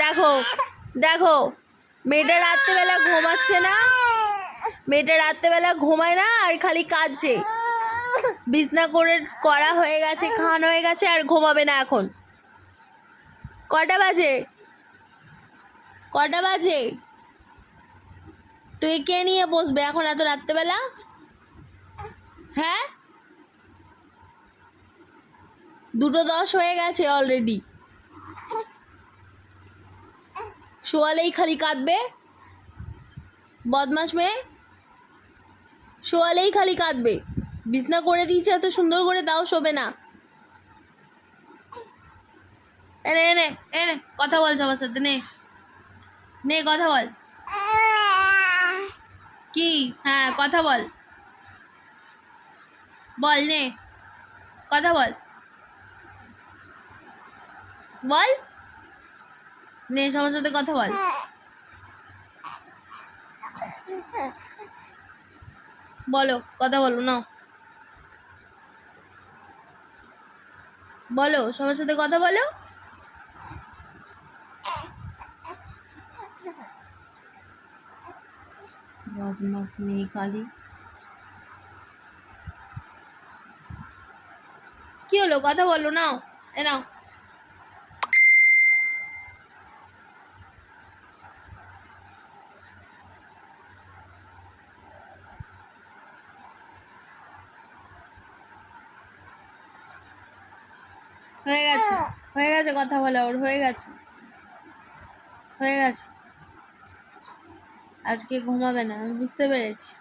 দেখো দেখো, মেয়েটা রাত্রেবেলা ঘুমাচ্ছে না, মেয়েটা রাত্রেবেলা ঘুমায় না আর খালি কাঁদছে। বিছনা করে করা হয়ে গেছে, খাওয়ানো হয়ে গেছে, আর ঘুমাবে না এখন। কটা বাজে? কটা বাজে? তুই কে নিয়ে বসবে এখন এত রাত্রেবেলা? হ্যাঁ, 2:10 হয়ে গেছে অলরেডি। শোয়ালেই খালি কাঁদবে, বদমাস মেয়ে। শোয়ালেই খালি কাঁদবে। বিছনা করে দিয়েছে এত সুন্দর করে, তাও শোবে না। এনে এনে এনে কথা বল সবার সাথে, নে নে কথা বল। কি? হ্যাঁ কথা বল, বল নে কথা বল, বল নে সবার সাথে কথা বল। বলো, কথা বলো না, বলো সবার সাথে কথা বলো। বদমাস মেয়ে কালি। কি হলো? কথা বলো, নাও এ নাও। হয়ে গেছে, হয়ে গেছে কথা বলা ওর, হয়ে গেছে, হয়ে গেছে। আজকে ঘুমাবে না, আমি বুঝতে পেরেছি।